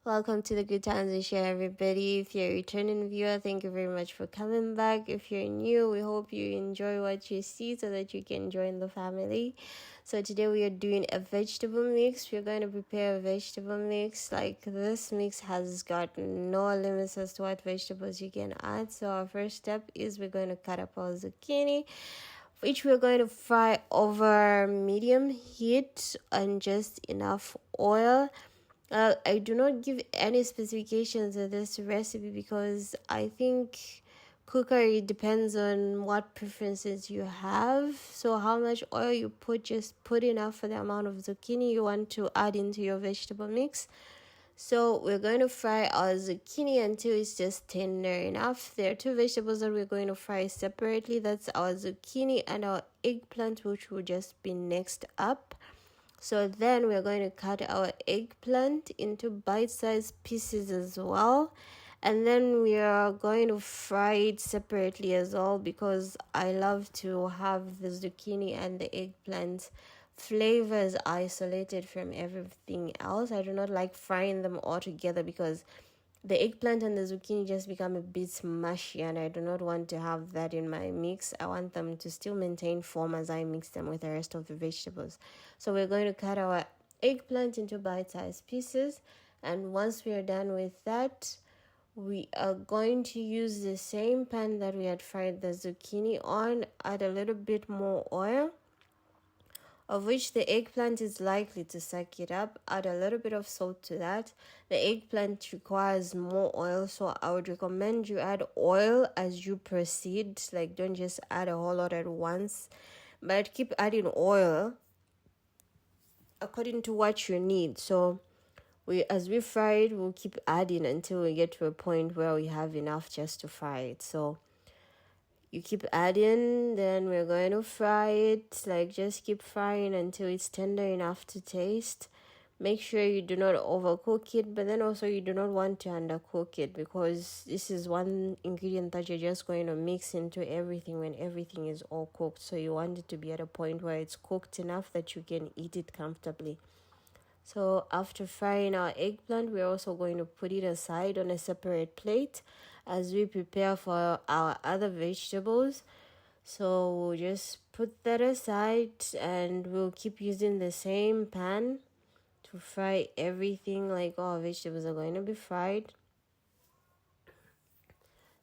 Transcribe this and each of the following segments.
Welcome to the Good Times and Share, everybody. If you're a returning viewer, thank you very much for coming back. If you're new, we hope you enjoy what you see so that you can join the family. So today we are doing a vegetable mix. We're going to prepare a vegetable mix. Like, this mix has got no limits as to what vegetables you can add. So our first step is we're going to cut up our zucchini, which we're going to fry over medium heat and just enough oil. I do not give any specifications of this recipe because I think cookery depends on what preferences you have. So how much oil you put, just put enough for the amount of zucchini you want to add into your vegetable mix. So we're going to fry our zucchini until it's just tender enough. There are two vegetables that we're going to fry separately. That's our zucchini and our eggplant, which will just be next up. So then we're going to cut our eggplant into bite-sized pieces as well. And then we are going to fry it separately as well because I love to have the zucchini and the eggplant flavors isolated from everything else. I do not like frying them all together because the eggplant and the zucchini just become a bit smushy, and I do not want to have that in my mix. I want them to still maintain form as I mix them with the rest of the vegetables. So we're going to cut our eggplant into bite-sized pieces, and once we are done with that, we are going to use the same pan that we had fried the zucchini on, add a little bit more oil, of which the eggplant is likely to suck it up. Add a little bit of salt to that. The eggplant requires more oil, so I would recommend you add oil as you proceed. Like, don't just add a whole lot at once, but keep adding oil according to what you need. So as we fry it, we'll keep adding until we get to a point where we have enough just to fry it. So you keep adding, then we're going to fry it. Like, just keep frying until it's tender enough to taste. Make sure you do not overcook it, but then also you do not want to undercook it because this is one ingredient that you're just going to mix into everything when everything is all cooked. So you want it to be at a point where it's cooked enough that you can eat it comfortably. So after frying our eggplant, we're also going to put it aside on a separate plate as we prepare for our other vegetables. So we'll just put that aside and we'll keep using the same pan to fry everything. Like, all vegetables are going to be fried.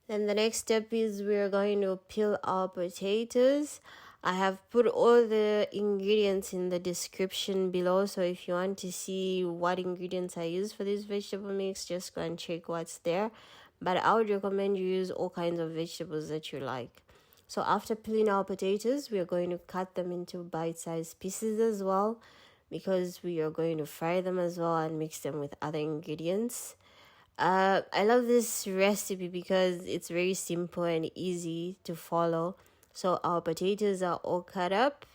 Then the next step is we're going to peel our potatoes. I have put all the ingredients in the description below, so if you want to see what ingredients I use for this vegetable mix, just go and check what's there. But I would recommend you use all kinds of vegetables that you like. So after peeling our potatoes, we are going to cut them into bite-sized pieces as well because we are going to fry them as well and mix them with other ingredients. I love this recipe because it's very simple and easy to follow. So our potatoes are all cut up,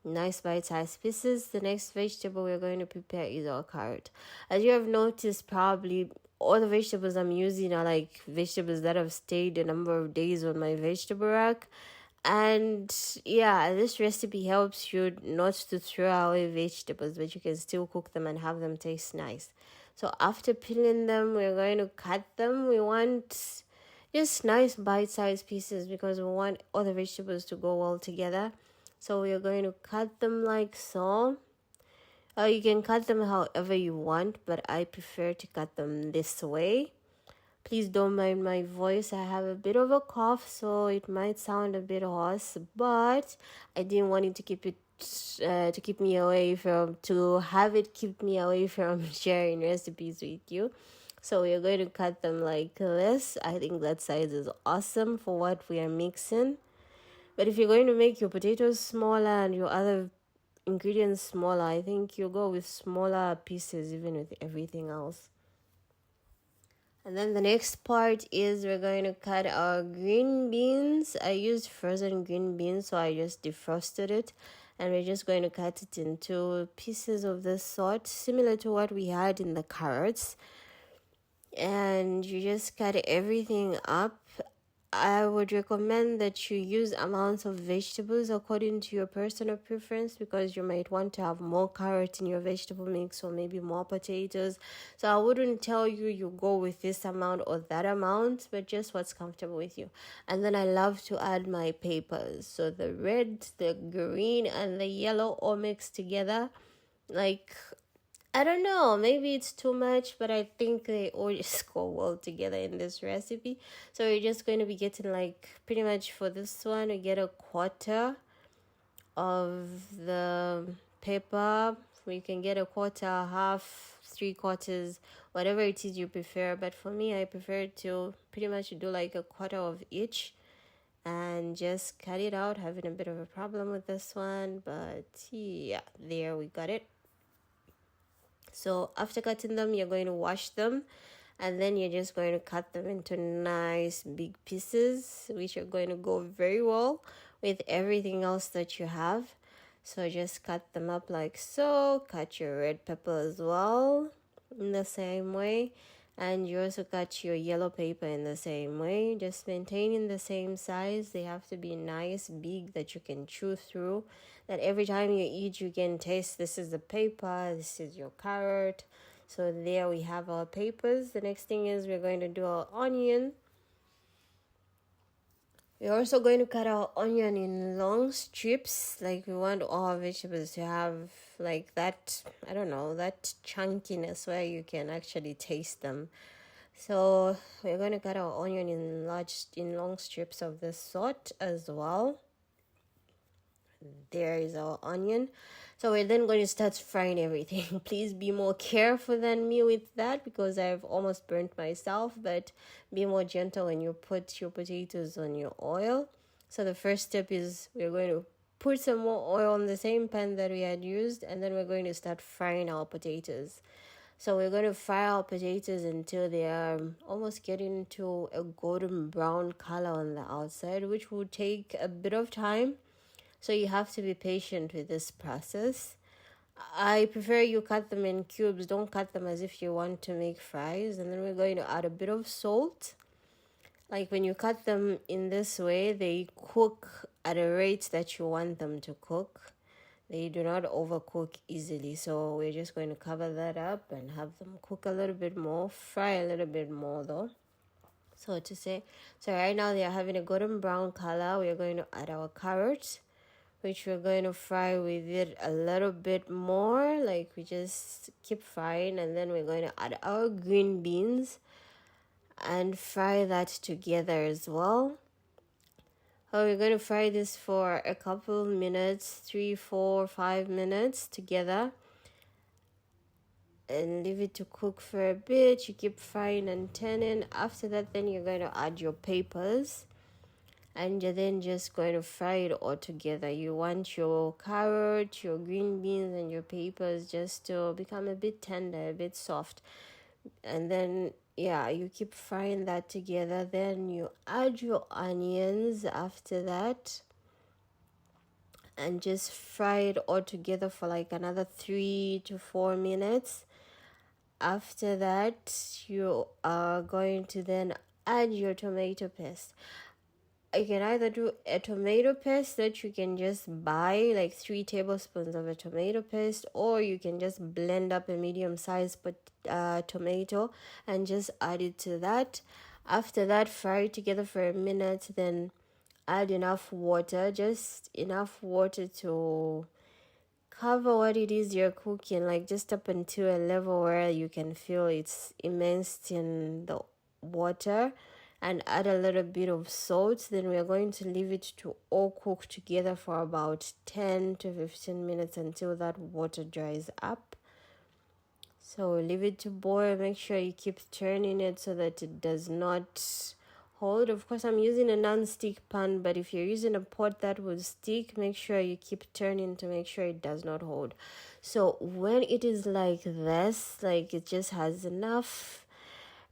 nice bite-sized pieces. The next vegetable we're going to prepare is our carrot. As you have noticed, probably all the vegetables I'm using are like vegetables that have stayed a number of days on my vegetable rack. And yeah, this recipe helps you not to throw away vegetables, but you can still cook them and have them taste nice. So after peeling them, we're going to cut them. We want just nice bite-sized pieces because we want all the vegetables to go well together. So we are going to cut them like so. You can cut them however you want, but I prefer to cut them this way. Please don't mind my voice. I have a bit of a cough, so it might sound a bit hoarse, but I didn't want it to keep it keep me away from sharing recipes with you. So we are going to cut them like this. I think that size is awesome for what we are mixing. But if you're going to make your potatoes smaller and your other ingredients smaller, I think you'll go with smaller pieces even with everything else. And then the next part is we're going to cut our green beans. I used frozen green beans, so I just defrosted it. And we're just going to cut it into pieces of this sort, similar to what we had in the carrots. And you just cut everything up I would recommend that you use amounts of vegetables according to your personal preference, because you might want to have more carrot in your vegetable mix or maybe more potatoes. So I wouldn't tell you go with this amount or that amount, but just what's comfortable with you. And then I love to add my peppers. So the red, the green, and the yellow all mixed together. Like, I don't know, maybe it's too much, but I think they all just go well together in this recipe. So we're just going to be getting, like, pretty much for this one, we get a quarter of the pepper. We can get a quarter, half, 3/4, whatever it is you prefer. But for me, I prefer to pretty much do like a quarter of each and just cut it out. Having a bit of a problem with this one, but yeah, there we got it. So after cutting them, you're going to wash them, and then you're just going to cut them into nice big pieces, which are going to go very well with everything else that you have. So just cut them up like so. Cut your red pepper as well in the same way, and you also cut your yellow pepper in the same way, just maintaining the same size. They have to be nice big that you can chew through, that every time you eat you can taste this is the pepper, this is your carrot. So there we have our peppers. The next thing is we're going to do our onion. We're also going to cut our onion in long strips. Like, we want all our vegetables to have like that, I don't know, that chunkiness where you can actually taste them. So we're going to cut our onion in long strips of this sort as well. There is our onion. So we're then going to start frying everything. Please be more careful than me with that, because I've almost burnt myself, but be more gentle when you put your potatoes on your oil. So the first step is we're going to put some more oil on the same pan that we had used, and then we're going to start frying our potatoes. So we're going to fry our potatoes until they are almost getting to a golden brown color on the outside, which will take a bit of time. So you have to be patient with this process. I prefer you cut them in cubes. Don't cut them as if you want to make fries. And then we're going to add a bit of salt. Like, when you cut them in this way, they cook at a rate that you want them to cook. They do not overcook easily. So we're just going to cover that up and have them cook a little bit more. Fry a little bit more though. So right now they are having a golden brown color. We're going to add our carrot, which we're going to fry with it a little bit more. Like, we just keep frying, and then we're going to add our green beans and fry that together as well. We're going to fry this for a couple minutes, 3, 4, 5 minutes together, and leave it to cook for a bit. You keep frying and turning. After that, then you're going to add your peppers, and you're then just going to fry it all together. You want your carrot, your green beans, and your peppers just to become a bit tender, a bit soft. And then, yeah, you keep frying that together. Then you add your onions after that, and just fry it all together for like another 3 to 4 minutes. After that, you are going to then add your tomato paste. You can either do a tomato paste that you can just buy, like 3 tablespoons of a tomato paste, or you can just blend up a medium-sized tomato and just add it to that. After that, fry it together for a minute, then add enough water, just enough water to cover what it is you're cooking, like just up until a level where you can feel it's immersed in the water, and add a little bit of salt. Then we're going to leave it to all cook together for about 10 to 15 minutes until that water dries up. So leave it to boil. Make sure you keep turning it so that it does not hold. Of course, I'm using a non-stick pan, but if you're using a pot that will stick, make sure you keep turning to make sure it does not hold. So when it is like this, like it just has enough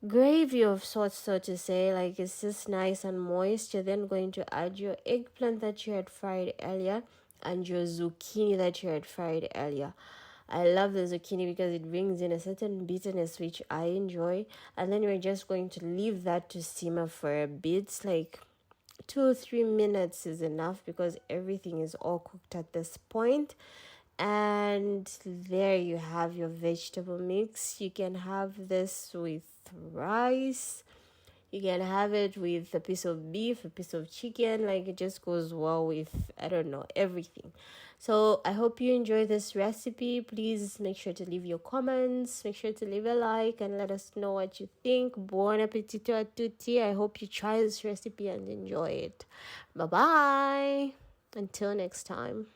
gravy of sorts, so to say, like it's just nice and moist, you're then going to add your eggplant that you had fried earlier and your zucchini that you had fried earlier. I love the zucchini because it brings in a certain bitterness which I enjoy. And then we're just going to leave that to simmer for a bit, like 2 or 3 minutes is enough because everything is all cooked at this point. And there you have your vegetable mix. You can have this with rice. You can have it with a piece of beef, a piece of chicken. Like, it just goes well with, I don't know, everything. So I hope you enjoy this recipe. Please make sure to leave your comments. Make sure to leave a like and let us know what you think. Buon appetito a tutti. I hope you try this recipe and enjoy it. Bye bye. Until next time.